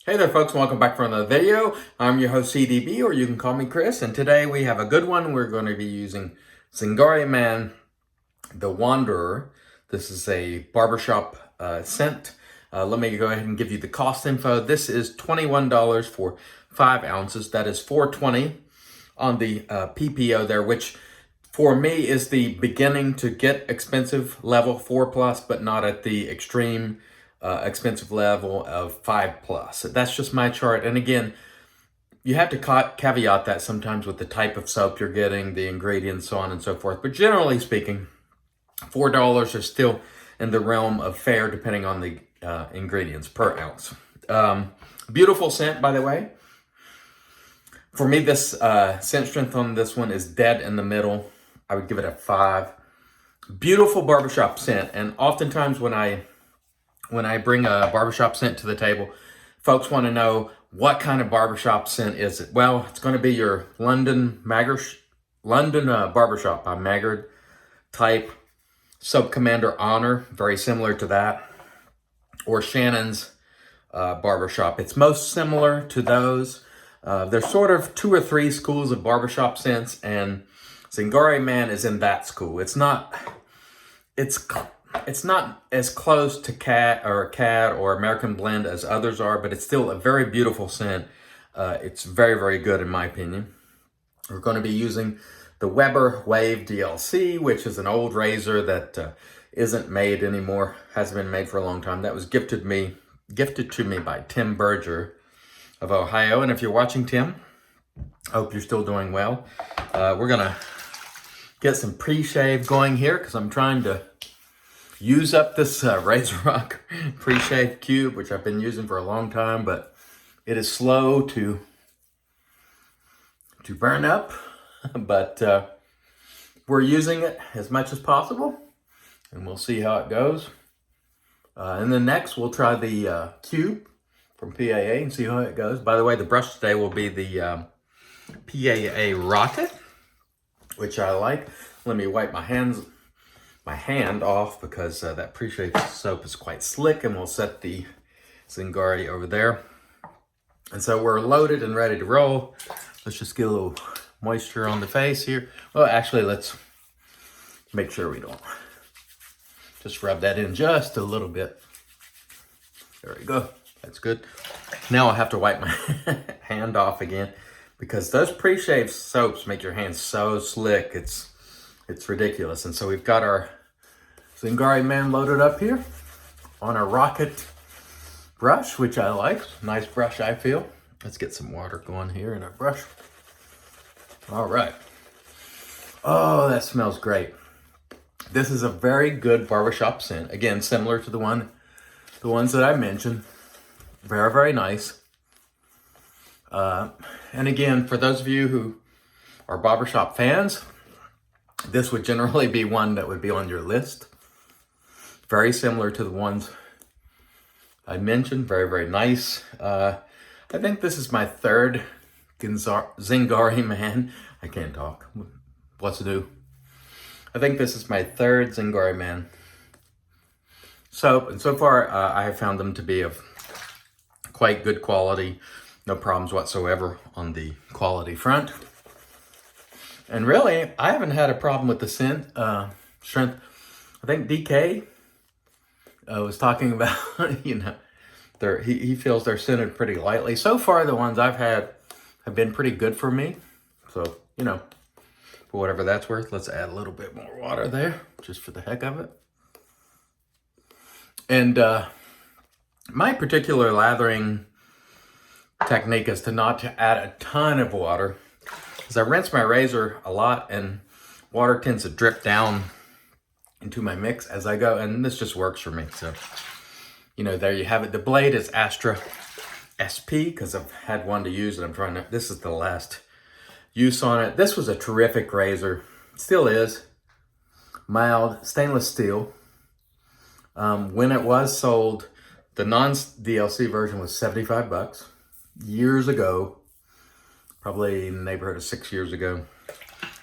Hey there folks, welcome back for another video. I'm your host CDB, or you can call me Chris, and today we have a good one. We're going to be using Zingari Man, the Wanderer. This is a barbershop scent. Let me go ahead and give you the cost info. This is $21 for 5 ounces. That is $4.20 on the PPO there, which for me is the beginning to get expensive level 4+, but not at the extreme expensive level of 5+. That's just my chart. And again, you have to caveat that sometimes with the type of soap you're getting, the ingredients, so on and so forth. But generally speaking, $4 is still in the realm of fair depending on the ingredients per ounce. Beautiful scent, by the way. For me, this scent strength on this one is dead in the middle. I would give it a 5. Beautiful barbershop scent. And oftentimes when I bring a barbershop scent to the table, folks want to know, what kind of barbershop scent is it? Well, it's going to be your London barbershop by Maggard type, Soap Commander Honor, very similar to that, or Shannon's barbershop. It's most similar to those. There's sort of 2 or 3 schools of barbershop scents, and Zingari Man is in that school. It's not as close to Cat or American Blend as others are, but it's still a very beautiful scent. It's very, very good in my opinion. We're going to be using the Weber Wave DLC, which is an old razor that isn't made anymore, hasn't been made for a long time. That was gifted to me by Tim Berger of Ohio. And if you're watching, Tim, I hope you're still doing well. We're going to get some pre-shave going here because I'm trying to use up this Razor Rock pre-shave cube, which I've been using for a long time, but it is slow to burn up. But we're using it as much as possible, and we'll see how it goes. And then next, we'll try the cube from PAA and see how it goes. By the way, the brush today will be the PAA Rocket, which I like. Let me wipe my hand off because that pre-shave soap is quite slick, and we'll set the Zingari over there. And so we're loaded and ready to roll. Let's just get a little moisture on the face here. Well, actually, let's make sure we don't. Just rub that in just a little bit. There we go. That's good. Now I have to wipe my hand off again because those pre-shave soaps make your hands so slick. It's ridiculous. And so we've got our Zingari Man loaded up here on a Rocket brush, which I like. Nice brush, I feel. Let's get some water going here in our brush. All right. Oh, that smells great. This is a very good barbershop scent. Again, similar to the ones that I mentioned. Very, very nice. And again, for those of you who are barbershop fans, this would generally be one that would be on your list. Very similar to the ones I mentioned. Very, very nice. I think this is my 3rd Zingari Man. I can't talk. What's new? I think this is my 3rd Zingari Man soap. And so far, I have found them to be of quite good quality. No problems whatsoever on the quality front. And really, I haven't had a problem with the scent strength. I think DK was talking about, he feels they're scented pretty lightly. So far, the ones I've had have been pretty good for me. So, for whatever that's worth, let's add a little bit more water there, just for the heck of it. And my particular lathering technique is to not to add a ton of water, because I rinse my razor a lot and water tends to drip down into my mix as I go, and this just works for me. So, there you have it. The blade is Astra SP because I've had one to use and this is the last use on it. This was a terrific razor. Still is. Mild stainless steel. When it was sold, the non-DLC version was $75 years ago. Probably in the neighborhood of 6 years ago.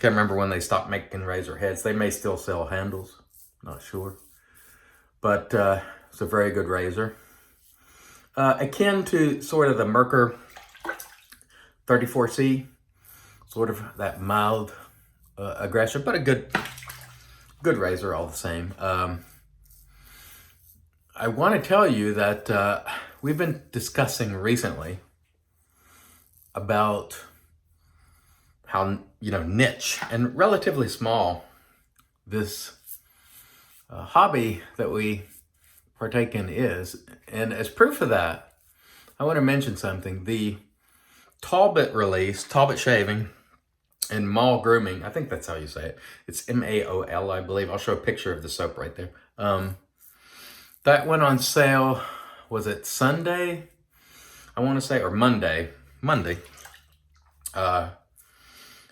Can't remember when they stopped making razor heads. They may still sell handles. Not sure. But it's a very good razor. akin to sort of the Merkur 34C, sort of that mild aggression, but a good razor all the same. I want to tell you that we've been discussing recently about how, niche and relatively small this hobby that we partake in is. And as proof of that, I want to mention something. The Talbot release, Talbot Shaving and Mall Grooming, I think that's how you say it. It's MAOL, I believe. I'll show a picture of the soap right there. That went on sale, was it Sunday? I want to say, or Monday,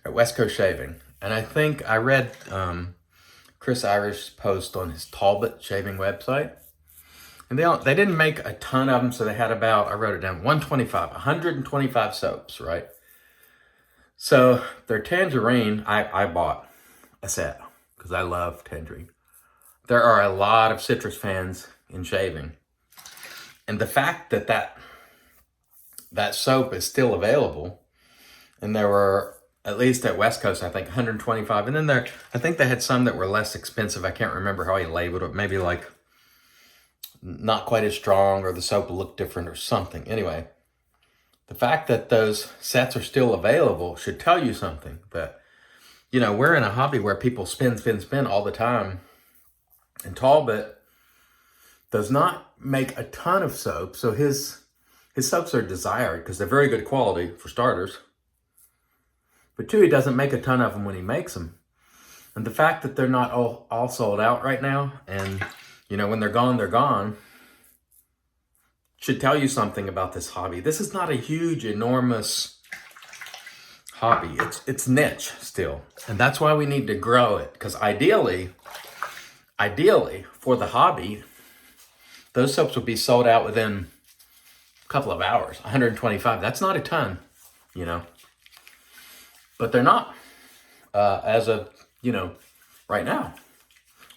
at West Coast Shaving. And I think I read Chris Irish's post on his Talbot Shaving website. And they didn't make a ton of them, so they had about, I wrote it down, 125 soaps, right? So their Tangerine, I bought a set because I love Tangerine. There are a lot of citrus fans in shaving. And the fact that soap is still available, and there were, at least at West Coast, I think 125. And then I think they had some that were less expensive. I can't remember how he labeled it. Maybe like not quite as strong, or the soap looked different or something. Anyway, the fact that those sets are still available should tell you something. That, we're in a hobby where people spin all the time. And Talbot does not make a ton of soap. So his soaps are desired because they're very good quality, for starters. But two, he doesn't make a ton of them when he makes them. And the fact that they're not all sold out right now, and, when they're gone, should tell you something about this hobby. This is not a huge, enormous hobby. It's niche still. And that's why we need to grow it. Because ideally, for the hobby, those soaps would be sold out within a couple of hours. 125. That's not a ton, But they're not, as of, right now.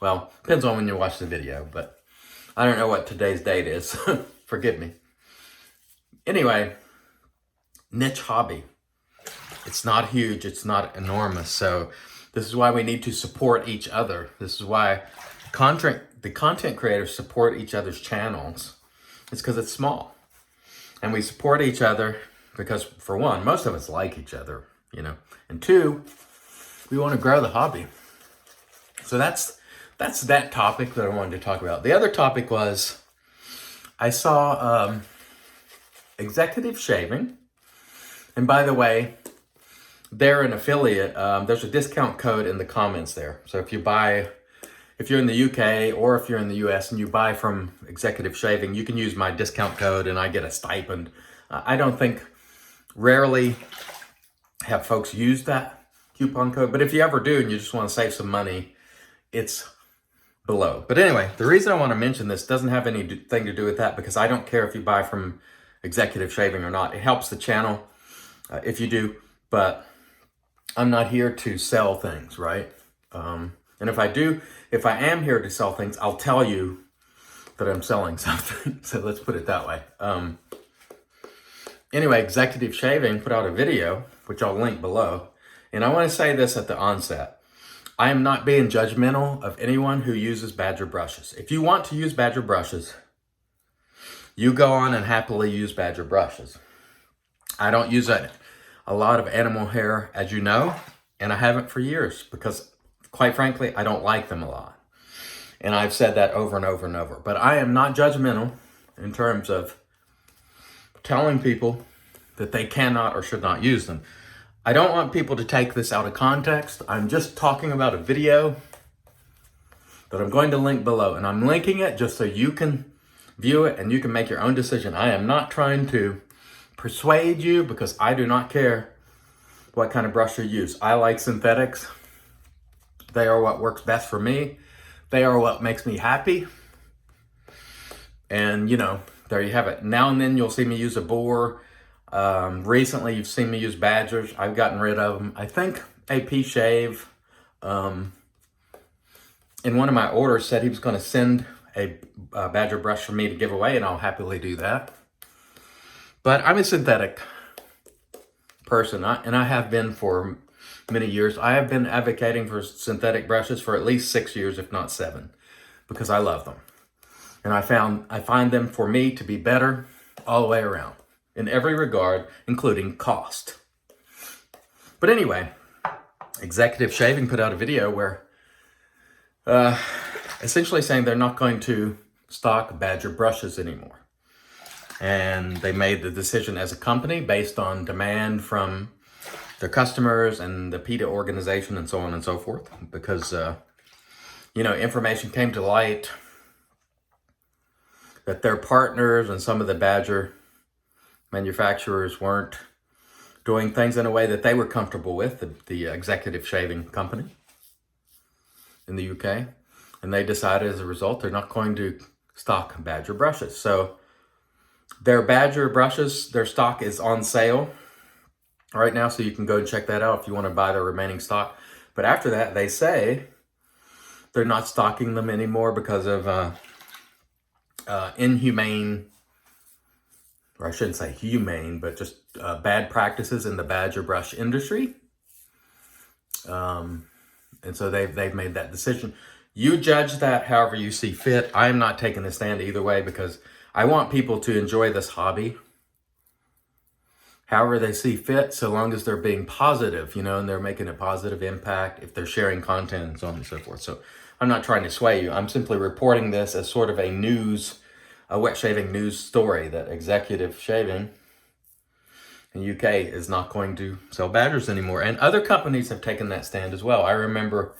Well, depends on when you watch the video, but I don't know what today's date is. Forgive me. Anyway, niche hobby. It's not huge. It's not enormous. So this is why we need to support each other. This is why the content creators support each other's channels. It's because it's small. And we support each other because, for one, most of us like each other, And two, we want to grow the hobby. So that's that topic that I wanted to talk about. The other topic was, I saw Executive Shaving. And by the way, they're an affiliate. There's a discount code in the comments there. So if you're in the UK or if you're in the US and you buy from Executive Shaving, you can use my discount code and I get a stipend. I don't think, rarely have folks use that coupon code. But if you ever do and you just want to save some money, it's below. But anyway, the reason I want to mention this doesn't have anything to do with that, because I don't care if you buy from Executive Shaving or not. It helps the channel if you do, but I'm not here to sell things, right? And if I am here to sell things, I'll tell you that I'm selling something. So let's put it that way. Anyway, Executive Shaving put out a video, which I'll link below. And I want to say this at the onset. I am not being judgmental of anyone who uses Badger brushes. If you want to use Badger brushes, you go on and happily use Badger brushes. I don't use a lot of animal hair, as you know, and I haven't for years because, quite frankly, I don't like them a lot. And I've said that over and over and over. But I am not judgmental in terms of telling people that they cannot or should not use them. I don't want people to take this out of context. I'm just talking about a video that I'm going to link below. And I'm linking it just so you can view it and you can make your own decision. I am not trying to persuade you because I do not care what kind of brush you use. I like synthetics. They are what works best for me. They are what makes me happy. And, there you have it. Now and then you'll see me use a boar. Recently you've seen me use Badgers. I've gotten rid of them. I think AP Shave, in one of my orders, said he was going to send a Badger brush for me to give away, and I'll happily do that. But I'm a synthetic person, and I have been for many years. I have been advocating for synthetic brushes for at least 6 years, if not 7, because I love them. And I find them for me to be better all the way around in every regard, including cost. But anyway, Executive Shaving put out a video where essentially saying they're not going to stock Badger brushes anymore. And they made the decision as a company based on demand from their customers and the PETA organization and so on and so forth, because information came to light that their partners and some of the Badger manufacturers weren't doing things in a way that they were comfortable with, the Executive Shaving company in the UK. And they decided as a result, they're not going to stock Badger brushes. So their Badger brushes, their stock is on sale right now. So you can go and check that out if you want to buy the remaining stock. But after that, they say they're not stocking them anymore because of inhumane, or I shouldn't say humane, but just bad practices in the Badger brush industry. And so they've made that decision. You judge that however you see fit. I'm not taking a stand either way because I want people to enjoy this hobby however they see fit, so long as they're being positive, and they're making a positive impact if they're sharing content and so on and so forth. So I'm not trying to sway you. I'm simply reporting this as sort of a wet shaving news story that Executive Shaving in the UK is not going to sell Badgers anymore. And other companies have taken that stand as well. I remember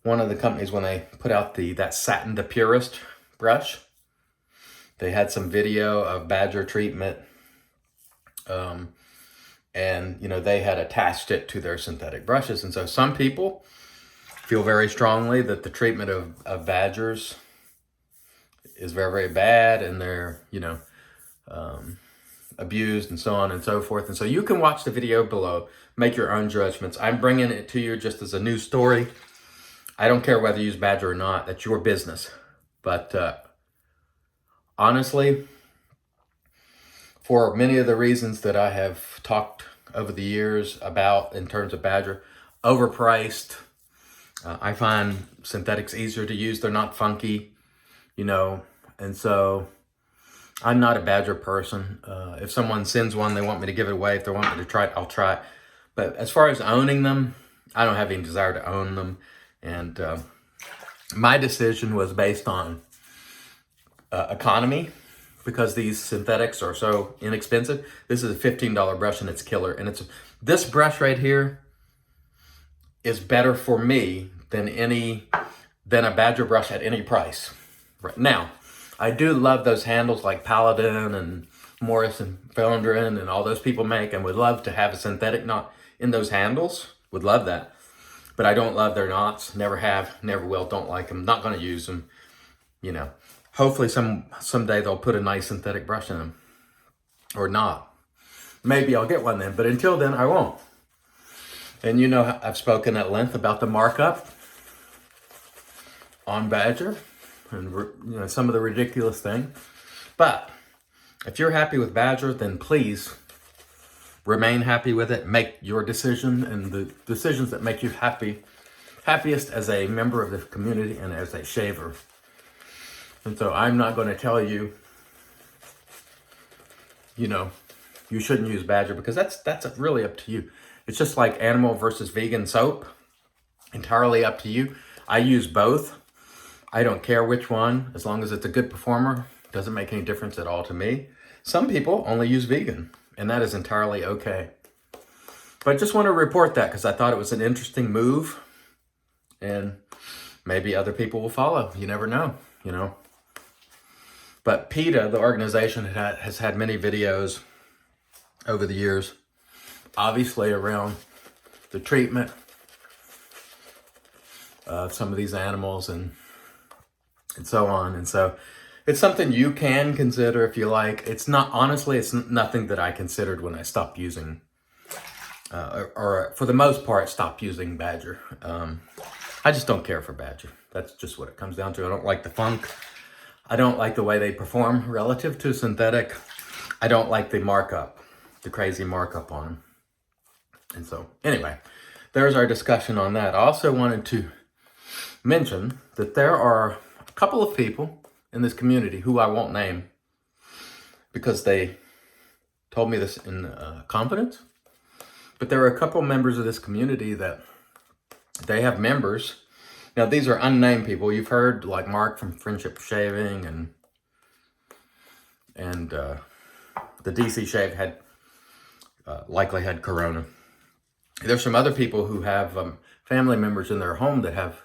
one of the companies when they put out that Satin the Purist brush, they had some video of Badger treatment. And they had attached it to their synthetic brushes. And so some people feel very strongly that the treatment of Badgers is very, very bad, and they're, abused and so on and so forth. And so you can watch the video below, make your own judgments. I'm bringing it to you just as a news story. I don't care whether you use Badger or not. That's your business. But honestly, for many of the reasons that I have talked over the years about in terms of Badger, overpriced. I find synthetics easier to use. They're not funky, and so I'm not a Badger person. If someone sends one, they want me to give it away. If they want me to try it, I'll try it. But as far as owning them, I don't have any desire to own them. And my decision was based on economy, because these synthetics are so inexpensive. This is a $15 brush and it's killer. And this brush right here is better for me than a Badger brush at any price. Right now, I do love those handles like Paladin and Morris and Foundrin and all those people make, and would love to have a synthetic knot in those handles. Would love that. But I don't love their knots. Never have, never will. Don't like them. Not going to use them. Hopefully someday they'll put a nice synthetic brush in them. Or not. Maybe I'll get one then. But until then, I won't. And I've spoken at length about the markup on Badger. And some of the ridiculous things. But if you're happy with Badger, then please remain happy with it. Make your decision, and the decisions that make you happiest as a member of the community and as a shaver. And so I'm not going to tell you, you shouldn't use Badger, because that's really up to you. It's just like animal versus vegan soap. Entirely up to you. I use both. I don't care which one, as long as it's a good performer. Doesn't make any difference at all to me. Some people only use vegan, and that is entirely okay. But I just want to report that because I thought it was an interesting move, and maybe other people will follow. You never know, But PETA, the organization, has had many videos over the years, obviously around the treatment of some of these animals and so on. And so it's something you can consider if you like. It's nothing that I considered when I stopped using, or for the most part, stopped using Badger. I just don't care for Badger. That's just what it comes down to. I don't like the funk. I don't like the way they perform relative to synthetic. I don't like the markup, the crazy markup on them. And so, anyway, there's our discussion on that. I also wanted to mention that there are a couple of people in this community who I won't name because they told me this in confidence. But there are a couple members of this community that they have members. Now, these are unnamed people. You've heard like Mark from Friendship Shaving and the DC Shave had likely had corona. There's some other people who have family members in their home that have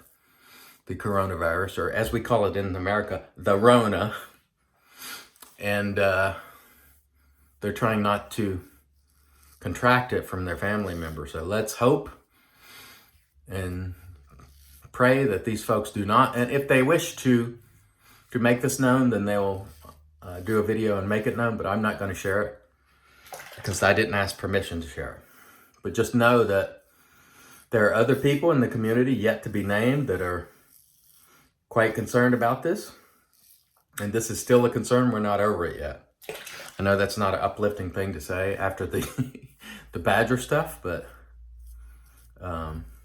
the coronavirus, or as we call it in America, the Rona. And they're trying not to contract it from their family members. So let's hope and pray that these folks do not. And if they wish to make this known, then they will do a video and make it known. But I'm not going to share it because I didn't ask permission to share it. But just know that there are other people in the community yet to be named that are quite concerned about this. And this is still a concern. We're not over it yet. I know that's not an uplifting thing to say after the the Badger stuff, but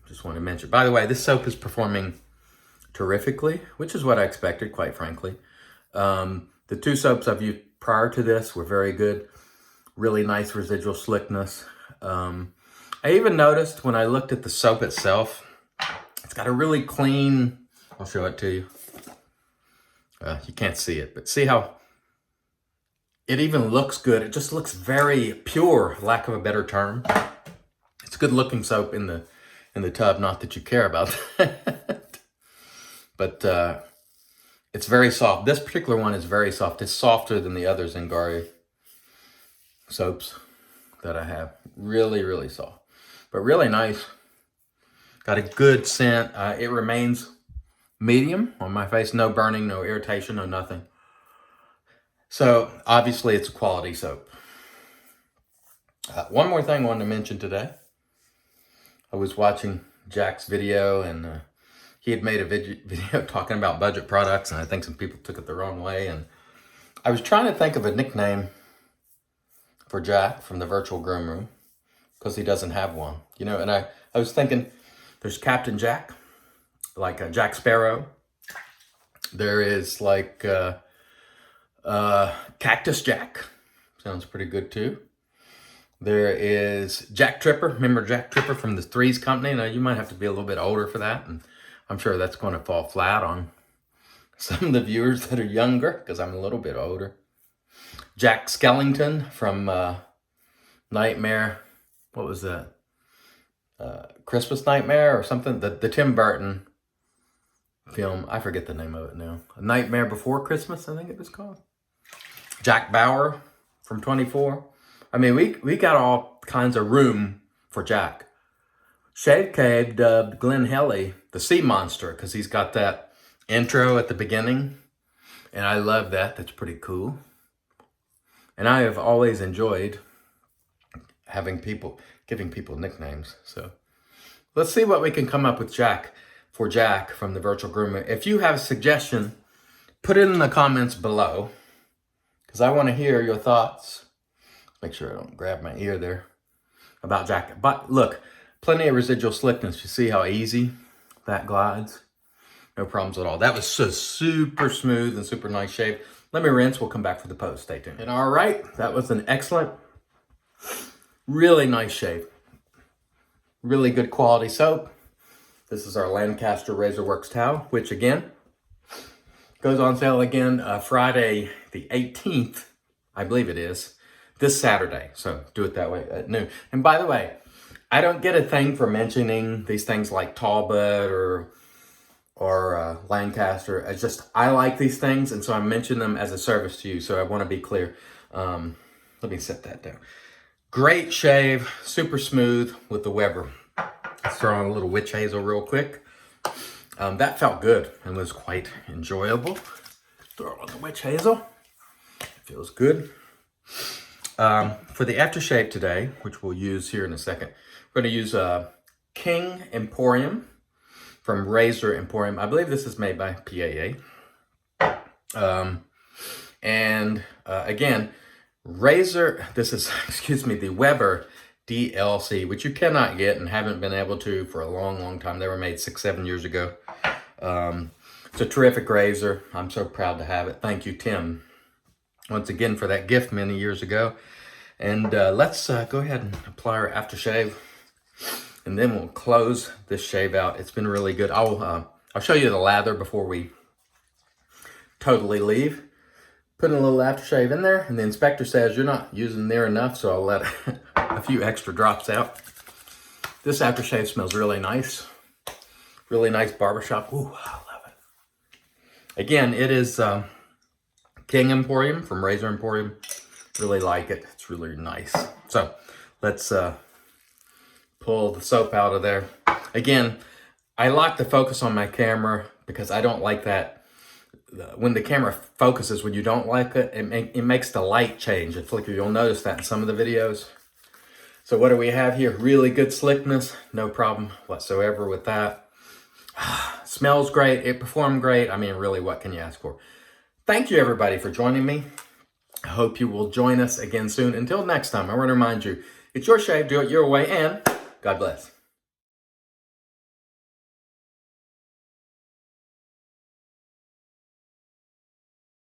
just want to mention. By the way, this soap is performing terrifically, which is what I expected, quite frankly. The two soaps I've used prior to this were very good. Really nice residual slickness. I even noticed when I looked at the soap itself, it's got a really clean, I'll show it to you. You can't see it, but see how it even looks good. It just looks very pure, lack of a better term. It's good looking soap in the tub, not that you care about that. But it's very soft. This particular one is very soft. It's softer than the other Zingari soaps that I have. Really, really soft, but really nice. Got a good scent. It remains medium on my face. No burning, no irritation, no nothing. So obviously it's a quality soap. One more thing I wanted to mention today. I was watching Jack's video and he had made a video talking about budget products, and I think some people took it the wrong way. And I was trying to think of a nickname for Jack from the virtual groom room because he doesn't have one, you know. And I was thinking there's Captain Jack, like Jack Sparrow. There is like Cactus Jack. Sounds pretty good too. There is Jack Tripper. Remember Jack Tripper from the Threes Company? Now, you might have to be a little bit older for that, and I'm sure that's going to fall flat on some of the viewers that are younger, because I'm a little bit older. Jack Skellington from Nightmare. What was that? Christmas Nightmare or something? The Tim Burton film. I forget the name of it now. A Nightmare Before Christmas, I think it was called. Jack Bauer from 24. I mean, we got all kinds of room for Jack. Shave Cave dubbed Glenn Helly the Sea Monster because he's got that intro at the beginning. And I love that. That's pretty cool. And I have always enjoyed giving people nicknames. So let's see what we can come up with for Jack from the virtual groomer. If you have a suggestion, put it in the comments below because I want to hear your thoughts. Make sure I don't grab my ear there about Jack. But look, plenty of residual slickness. You see how easy that glides? No problems at all. That was so super smooth and super nice shave. Let me rinse. We'll come back for the post. Stay tuned. And all right, that was an excellent, really nice shave. Really good quality soap. This is our Lancaster Razorworks towel, which again, goes on sale again Friday the 18th, I believe it is. This Saturday, so do it that way at noon. And by the way, I don't get a thing for mentioning these things like Talbot or Lancaster. It's just, I like these things, and so I mention them as a service to you, so I want to be clear. Let me set that down. Great shave, super smooth with the Weber. Let's throw on a little witch hazel real quick. That felt good and was quite enjoyable. Throw on the witch hazel. Feels good. For the aftershave today, which we'll use here in a second, we're going to use King Emporium from Razor Emporium. I believe this is made by PAA. Again, razor. This is, excuse me, the Weber DLC, which you cannot get and haven't been able to for a long, long time. They were made 6-7 years ago. It's a terrific razor. I'm so proud to have it. Thank you, Tim, once again for that gift many years ago. And let's go ahead and apply our aftershave, and then we'll close this shave out. It's been really good. I'll show you the lather before we totally leave. Putting a little aftershave in there, and the inspector says you're not using near enough, so I'll let a few extra drops out. This aftershave smells really nice. Really nice barbershop. Ooh, I love it. Again, it is King Emporium from Razor Emporium. Really like it. It's really nice. So let's pull the soap out of there. Again, I like to focus on my camera because I don't like that. When the camera focuses, when you don't like it, it makes the light change, it flicker. You'll notice that in some of the videos. So what do we have here? Really good slickness. No problem whatsoever with that. Smells great. It performed great. I mean, really, what can you ask for? Thank you, everybody, for joining me. I hope you will join us again soon. Until next time, I want to remind you, it's your shave, do it your way, and God bless.